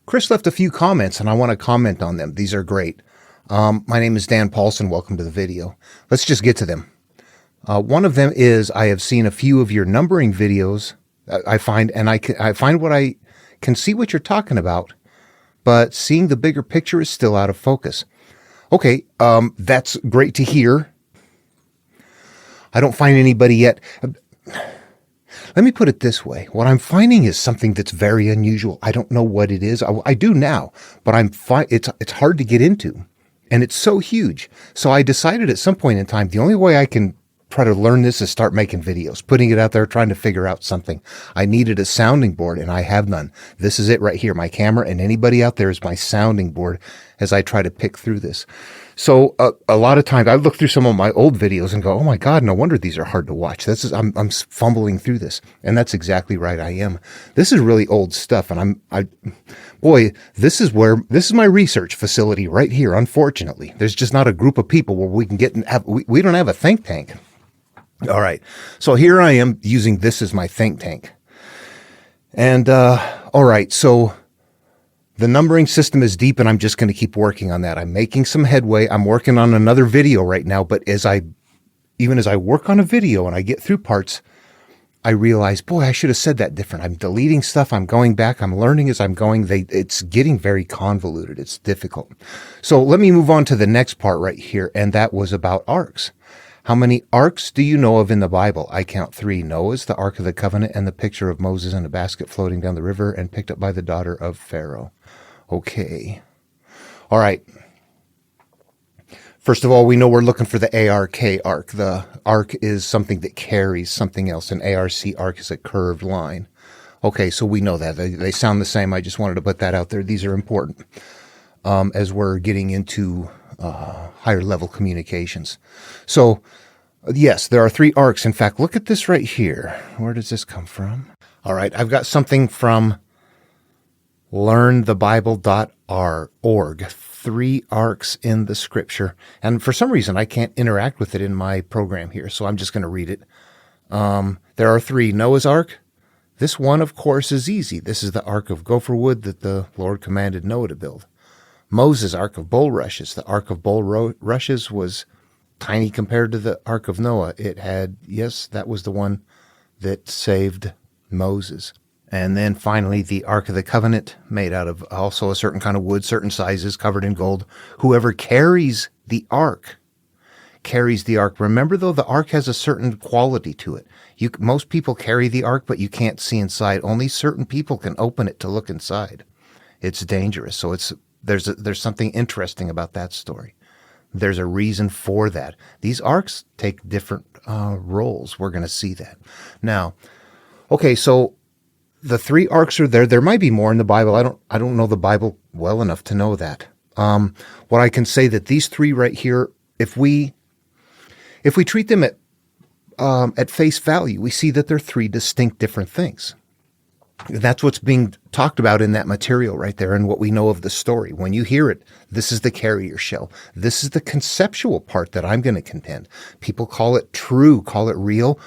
Chris left a few comments and I want to comment on them. These are great. My name is Dan Paulson. Welcome to the video. Let's just get to them. One of them is I have seen a few of your numbering videos. I find what I can see what you're talking about, but seeing the bigger picture is still out of focus. Okay, that's great to hear. I don't find anybody yet. Let me put it this way. What I'm finding is something that's very unusual. I don't know what it is. I do now, but it's hard to get into, and it's so huge. So I decided at some point in time, the only way I can try to learn this is start making videos, putting it out there, trying to figure out something. I needed a sounding board, and I have none. This is it right here. My camera and anybody out there is my sounding board as I try to pick through this. So a lot of times I look through some of my old videos and go, oh my God, no wonder these are hard to watch. I'm fumbling through this. And that's exactly right. I am. This is really old stuff. And this is my research facility right here. Unfortunately, there's just not a group of people where we can get and we don't have a think tank. All right. So here I am using this as my think tank. And, all right. So the numbering system is deep, and I'm just going to keep working on that. I'm making some headway. I'm working on another video right now, but even as I work on a video and I get through parts, I realize, boy, I should have said that different. I'm deleting stuff. I'm going back. I'm learning as I'm going. It's getting very convoluted. It's difficult. So let me move on to the next part right here, and that was about arks. How many arks do you know of in the Bible? I count 3. Noah's, the Ark of the Covenant, and the picture of Moses in a basket floating down the river and picked up by the daughter of Pharaoh. Okay. All right. First of all, we know we're looking for the ARK ark. The ark is something that carries something else. An ARC ark is a curved line. Okay, so we know that. They sound the same. I just wanted to put that out there. These are important as we're getting into higher level communications. So, yes, there are 3 arks. In fact, look at this right here. Where does this come from? All right, I've got something from learnthebible.org. 3 arks in the scripture. And for some reason, I can't interact with it in my program here, so I'm just going to read it. There are 3. Noah's Ark. This one, of course, is easy. This is the Ark of gopher wood that the Lord commanded Noah to build. Moses' Ark of bulrushes. The Ark of bulrushes was tiny compared to the Ark of Noah. That was the one that saved Moses. And then finally, the Ark of the Covenant, made out of also a certain kind of wood, certain sizes, covered in gold. Whoever carries the ark. Remember, though, the ark has a certain quality to it. Most people carry the ark, but you can't see inside. Only certain people can open it to look inside. It's dangerous. So there's something interesting about that story. There's a reason for that. These arks take different roles. We're going to see that. Now, okay, so the 3 arks are there. There might be more in the Bible. I don't know the Bible well enough to know that. What I can say that these 3 right here, if we treat them at face value, we see that they're 3 distinct different things. That's what's being talked about in that material right there and what we know of the story. When you hear it, this is the carrier shell. This is the conceptual part that I'm going to contend. People call it true, call it real.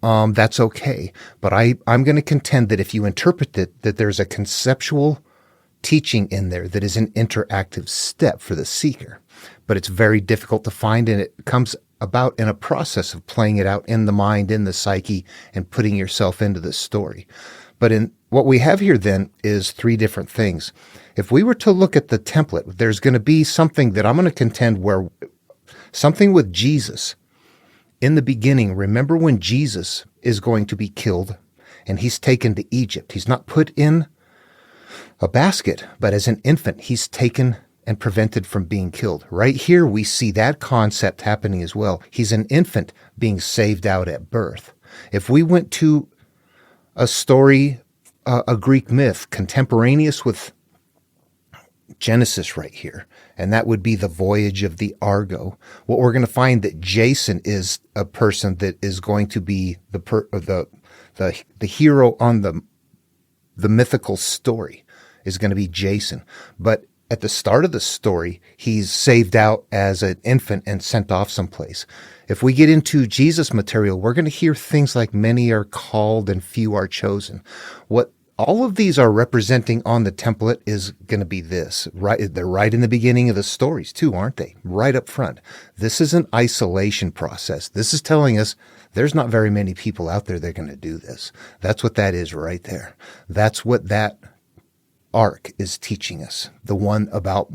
That's okay. But I'm going to contend that if you interpret it, that there's a conceptual teaching in there that is an interactive step for the seeker. But it's very difficult to find, and it comes about in a process of playing it out in the mind, in the psyche, and putting yourself into the story. But in what we have here then is 3 different things. If we were to look at the template, there's going to be something that I'm going to contend where something with Jesus. In the beginning, remember when Jesus is going to be killed and he's taken to Egypt. He's not put in a basket, but as an infant, he's taken and prevented from being killed. Right here, we see that concept happening as well. He's an infant being saved out at birth. If we went to a story, a Greek myth, contemporaneous with Genesis right here, and that would be the voyage of the Argo. What we're going to find that Jason is a person that is going to be the hero on the mythical story is going to be Jason. But at the start of the story, he's saved out as an infant and sent off someplace. If we get into Jesus material, we're going to hear things like many are called and few are chosen. What all of these are representing on the template is going to be this, right? They're right in the beginning of the stories too, aren't they? Right up front. This is an isolation process. This is telling us there's not very many people out there that are going to do this. That's what that is right there. That's what that ark is teaching us. The one about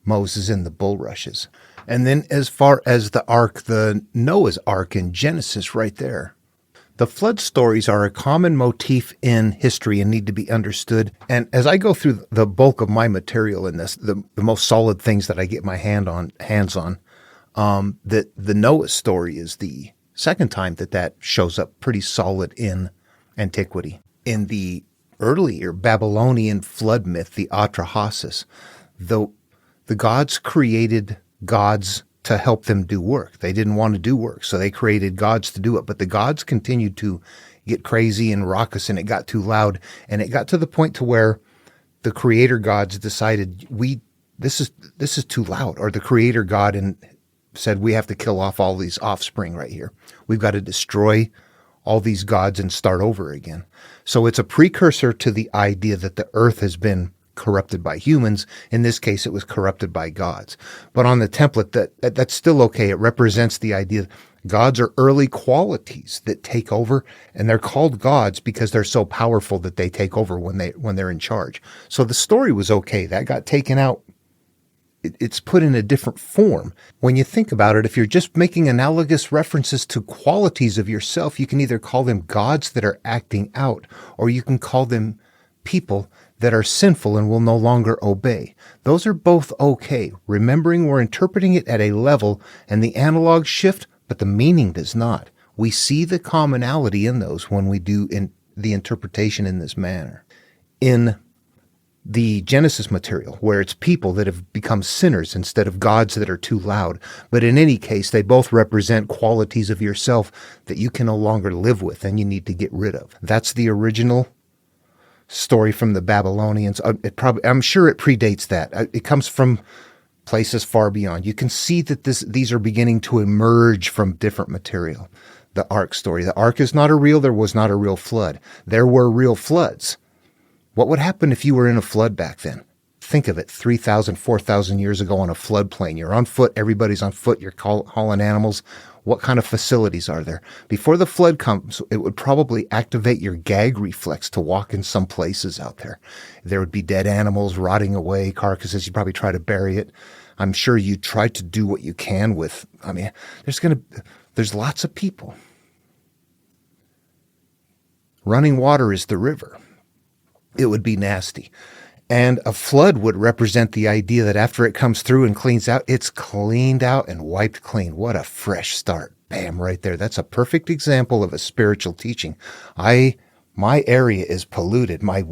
Moses and the bulrushes. And then as far as the ark, the Noah's ark in Genesis right there. The flood stories are a common motif in history and need to be understood. And as I go through the bulk of my material in this, the most solid things that I get my hands on, that the Noah story is the second time that shows up pretty solid in antiquity. In the earlier Babylonian flood myth, the Atrahasis, the gods created gods to help them do work. They didn't want to do work, so they created gods to do it. But the gods continued to get crazy and raucous, and it got too loud. And it got to the point to where the creator gods decided, this is too loud. Or the creator god said, we have to kill off all these offspring right here. We've got to destroy all these gods and start over again. So it's a precursor to the idea that the earth has been corrupted by humans. In this case, it was corrupted by gods. But on the template, that's still okay. It represents the idea that gods are early qualities that take over, and they're called gods because they're so powerful that they take over when they're in charge. So the story was okay. That got taken out. It's put in a different form. When you think about it, if you're just making analogous references to qualities of yourself, you can either call them gods that are acting out, or you can call them people that are sinful and will no longer obey. Those are both okay. Remembering we're interpreting it at a level and the analog shift, but the meaning does not. We see the commonality in those when we do in the interpretation in this manner. In the Genesis material, where it's people that have become sinners instead of gods that are too loud. But in any case, they both represent qualities of yourself that you can no longer live with and you need to get rid of. That's the original story from the Babylonians. I'm sure it predates that. It comes from places far beyond. You can see that these are beginning to emerge from different material. The Ark story. The Ark is there was not a real flood. There were real floods. What would happen if you were in a flood back then? Think of it, 3,000, 4,000 years ago on a floodplain. You're on foot, everybody's on foot, you're hauling animals. What kind of facilities are there? Before the flood comes, it would probably activate your gag reflex to walk in some places out there. There would be dead animals rotting away, carcasses. You'd probably try to bury it. I'm sure you try to do what you can with, there's lots of people. Running water is the river. It would be nasty. And a flood would represent the idea that after it comes through and cleans out, it's cleaned out and wiped clean. What a fresh start. Bam, right there. That's a perfect example of a spiritual teaching. My area is polluted. My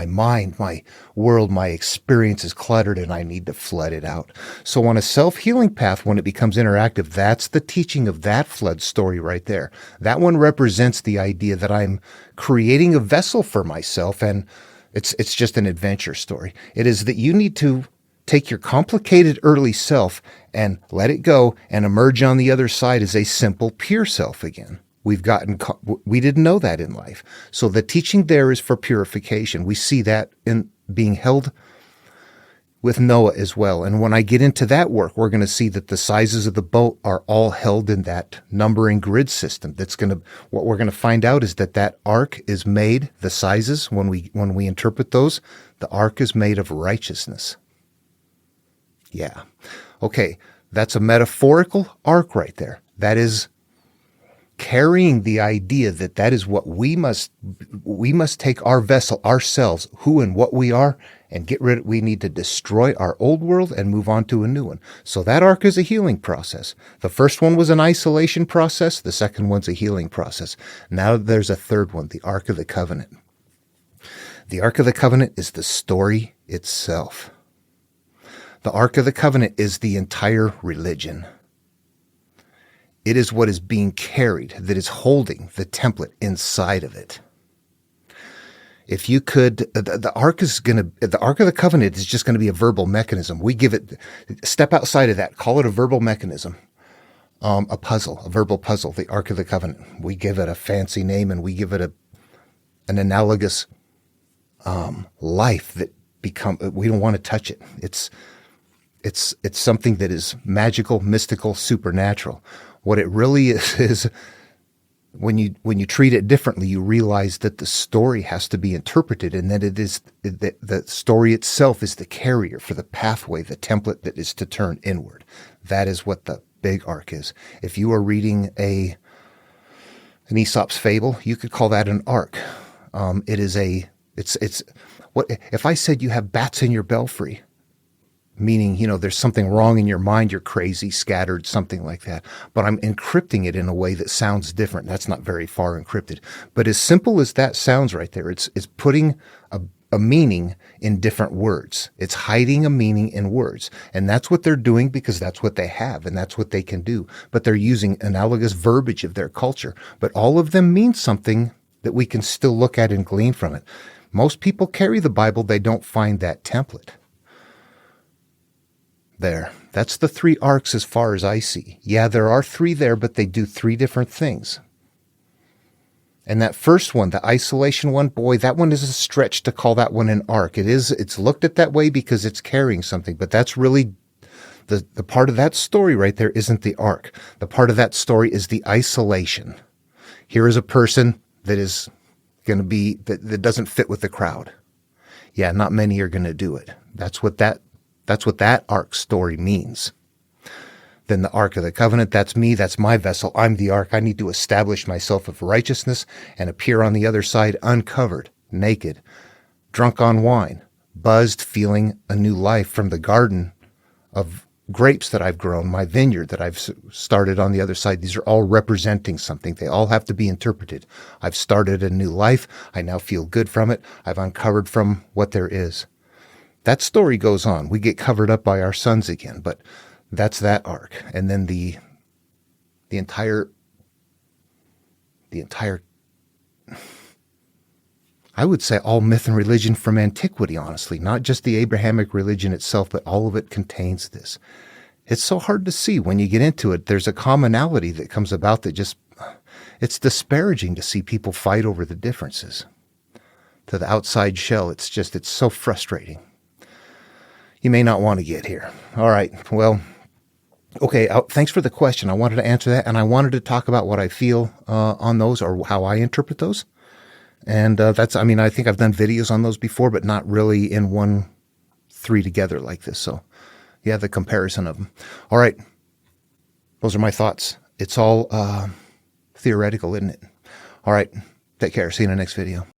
mind, my world, my experience is cluttered, and I need to flood it out. So on a self-healing path, when it becomes interactive, that's the teaching of that flood story right there. That one represents the idea that I'm creating a vessel for myself, and it's just an adventure story. It is that you need to take your complicated early self and let it go and emerge on the other side as a simple, pure self again. We didn't know that in life. So the teaching there is for purification. We see that in being held with Noah as well. And when I get into that work, we're going to see that the sizes of the boat are all held in that numbering grid system. What we're going to find out is that ark is made, the sizes, when we interpret those, the ark is made of righteousness. Yeah. Okay. That's a metaphorical ark right there. That is carrying the idea that is what we must take our vessel, ourselves, who and what we are, and get rid of. We need to destroy our old world and move on to a new one. So that ark is a healing process. The first one was an isolation process. The second one's a healing process. Now there's a third one, the Ark of the Covenant. The Ark of the Covenant is the story itself. The Ark of the Covenant is the entire religion. It is what is being carried, that is holding the template inside of it. If you could, the Ark of the Covenant is just going to be a verbal mechanism. We give it, step outside of that, call it a verbal mechanism, a verbal puzzle, the Ark of the Covenant. We give it a fancy name and we give it an analogous life that we don't want to touch it. It's something that is magical, mystical, supernatural. What it really is when you treat it differently, you realize that the story has to be interpreted, and that the story itself is the carrier for the pathway, the template that is to turn inward. That is what the big arc is. If you are reading an Aesop's fable, you could call that an arc. It's what if I said you have bats in your belfry? Meaning, there's something wrong in your mind, you're crazy, scattered, something like that. But I'm encrypting it in a way that sounds different. That's not very far encrypted. But as simple as that sounds right there, it's putting a meaning in different words. It's hiding a meaning in words. And that's what they're doing because that's what they have and that's what they can do. But they're using analogous verbiage of their culture. But all of them mean something that we can still look at and glean from it. Most people carry the Bible, they don't find that template. There. That's the 3 arcs as far as I see. Yeah, there are 3 there, but they do 3 different things. And that first one, the isolation one, boy, that one is a stretch to call that one an arc. It's looked at that way because it's carrying something, but that's really the part of that story right there isn't the arc. The part of that story is the isolation. Here is a person that is going to be, that doesn't fit with the crowd. Yeah, not many are going to do it. That's what that ark story means. Then the Ark of the Covenant, that's me, that's my vessel. I'm the ark. I need to establish myself of righteousness and appear on the other side uncovered, naked, drunk on wine, buzzed, feeling a new life from the garden of grapes that I've grown, my vineyard that I've started on the other side. These are all representing something. They all have to be interpreted. I've started a new life. I now feel good from it. I've uncovered from what there is. That story goes on. We get covered up by our sons again, but that's that arc. And then the entire, I would say all myth and religion from antiquity, honestly, not just the Abrahamic religion itself, but all of it contains this. It's so hard to see when you get into it. There's a commonality that comes about that it's disparaging to see people fight over the differences. To the outside shell, it's so frustrating. You may not want to get here. All right. Well, okay. Thanks for the question. I wanted to answer that, and I wanted to talk about what I feel on those or how I interpret those. And I think I've done videos on those before, but not really in 1-3 together like this. So, yeah, the comparison of them. All right. Those are my thoughts. It's all theoretical, isn't it? All right. Take care. See you in the next video.